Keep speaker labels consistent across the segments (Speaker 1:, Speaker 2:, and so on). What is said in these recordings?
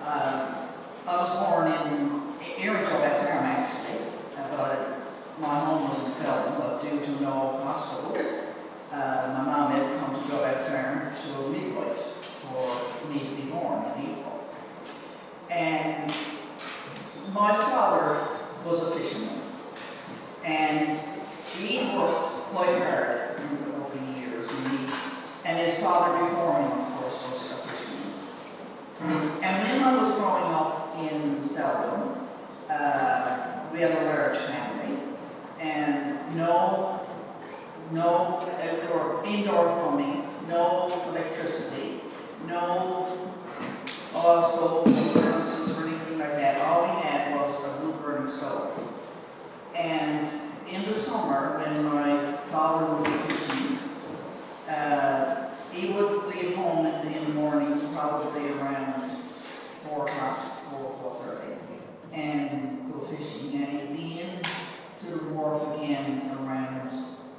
Speaker 1: I was born here in Jobattown actually, but my home was in Selden, but due to no hospitals, my mom had to come to Jobattown to a midwife for me to be born in April. And my father was a fisherman, and he worked quite hard over the years, and his father before him, of course, was a fisherman. And when I was growing up in Selden, we have a large family, and no indoor plumbing, no electricity, no oil stoves or furnaces or anything like that. All we had was a wood burning stove. And in the summer, when my father would be fishing, he would leave home in the mornings, probably around 4 o'clock, 4:30, and go fishing. And he'd be in to the wharf again around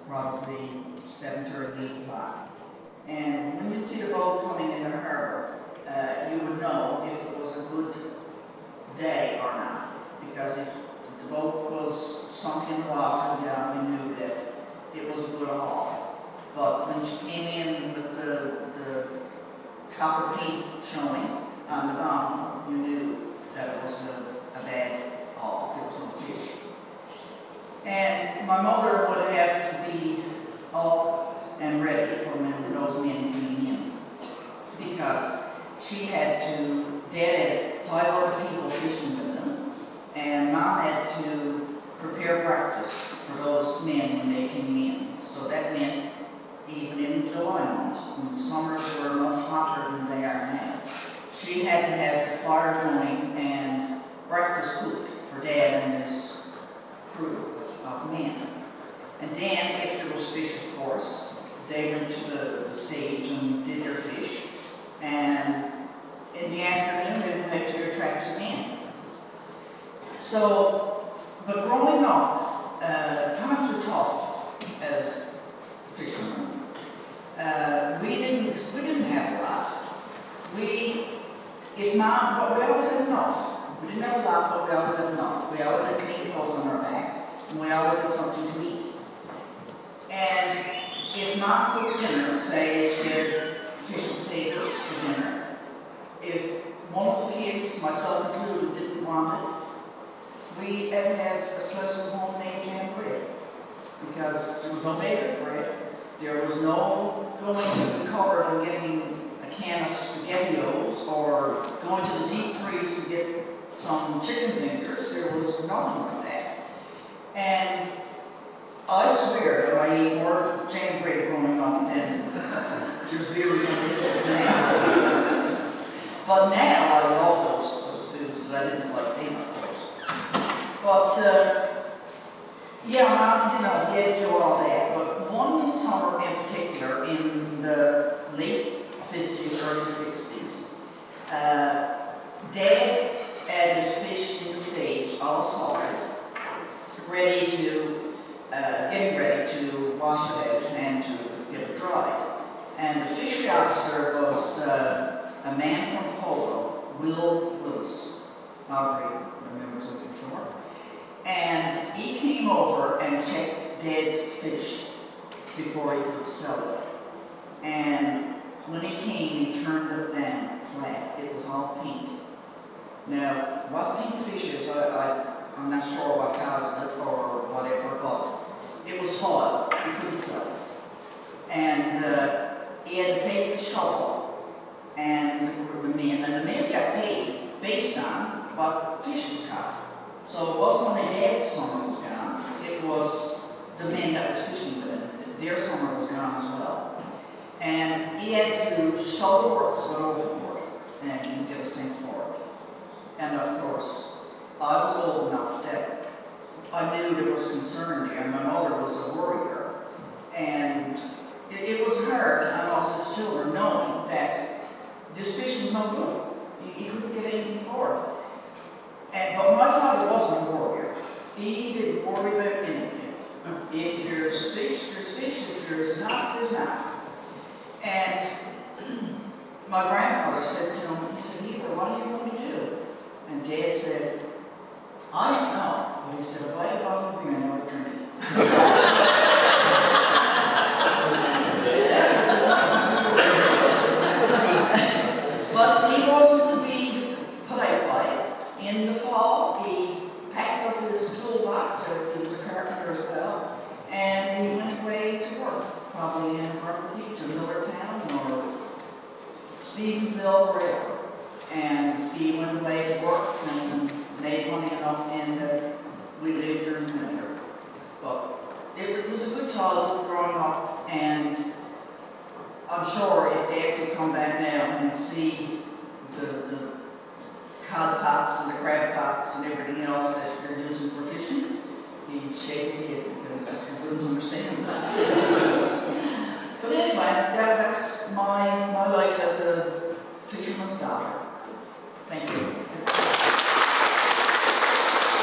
Speaker 1: probably 7:30, 8 o'clock. And when you'd see the boat coming in the harbor, you would know if it was a good day or not. Because if the boat was sunk in the water and down, we knew that it was a good haul. But when she came in with the copper paint showing on the bottom, you knew that it was a bad haul. There was no fish. And my mother would have to be up and ready for when those men came in, because she had to, Dad had 5 other people fishing with them, and Mom had to prepare breakfast for those men when they came in. So that meant even in July month, when the summers were much hotter than they are now, she had to have the fire going and breakfast cooked for Dad and his crew of men. And then, if there was fish, of course, they went to the stage and did their fish. And in the afternoon, they went to their traps again. So, but growing up, times were tough as fishermen. We didn't have a lot. But we always had enough. We didn't have a lot, but we always had enough. We always had clean clothes on our back, and we always had something to eat. And if not cooked dinner, say she had fish and potatoes for dinner, if one of the kids, myself included, didn't want it, we had to have a slice of homemade jam bread, because there was no baker's bread. There was no going to the cupboard and getting a can of SpaghettiOs or going to the deep freeze to get some chicken fingers. There was nothing like that. And I swear that I ate more jam bread growing up than there's beers and pickles now. But now I love those foods that I didn't like then, of course. But yeah, we had to do all that. But one summer in particular, in the late 50s, early 60s, Dad had his fish in the stage, all salted, getting ready to wash it out and to get it dried. And the fishery officer was a man from Fogo, Will Willis. Aubrey remembers him for sure. And he came over and checked Dad's fish before he could sell it. And when he came, he turned it down flat. It was all pink. Now, what pink fish is, I'm not sure what caused it or whatever, but it was hard. He couldn't sell it. And he had to take the shovel and the men got paid based on what fish was caught. So it wasn't only Dad's summer was gone, it was the men that was fishing with him. Their summer was gone as well. And he had to shovel the works went overboard and didn't get a cent for it. And of course, I was old enough that I knew there was concern there. My mother was a worrier. And it was hard on us as children knowing that this fish was no good. He couldn't get anything for it. But my father wasn't a warrior. He didn't worry about anything. If there's fish, there's fish. If there's not, there's not. And my grandfather said to him, he said, "Eva, what are you going to do?" And he went away to work and made money enough in that we lived during the winter. But it was a good childhood growing up, and I'm sure if Dad could come back now and see the cod pots and the crab pots and everything else that they're using for fishing, he'd shake his head because he wouldn't understand that. But anyway, that's my life as a fisherman's daughter.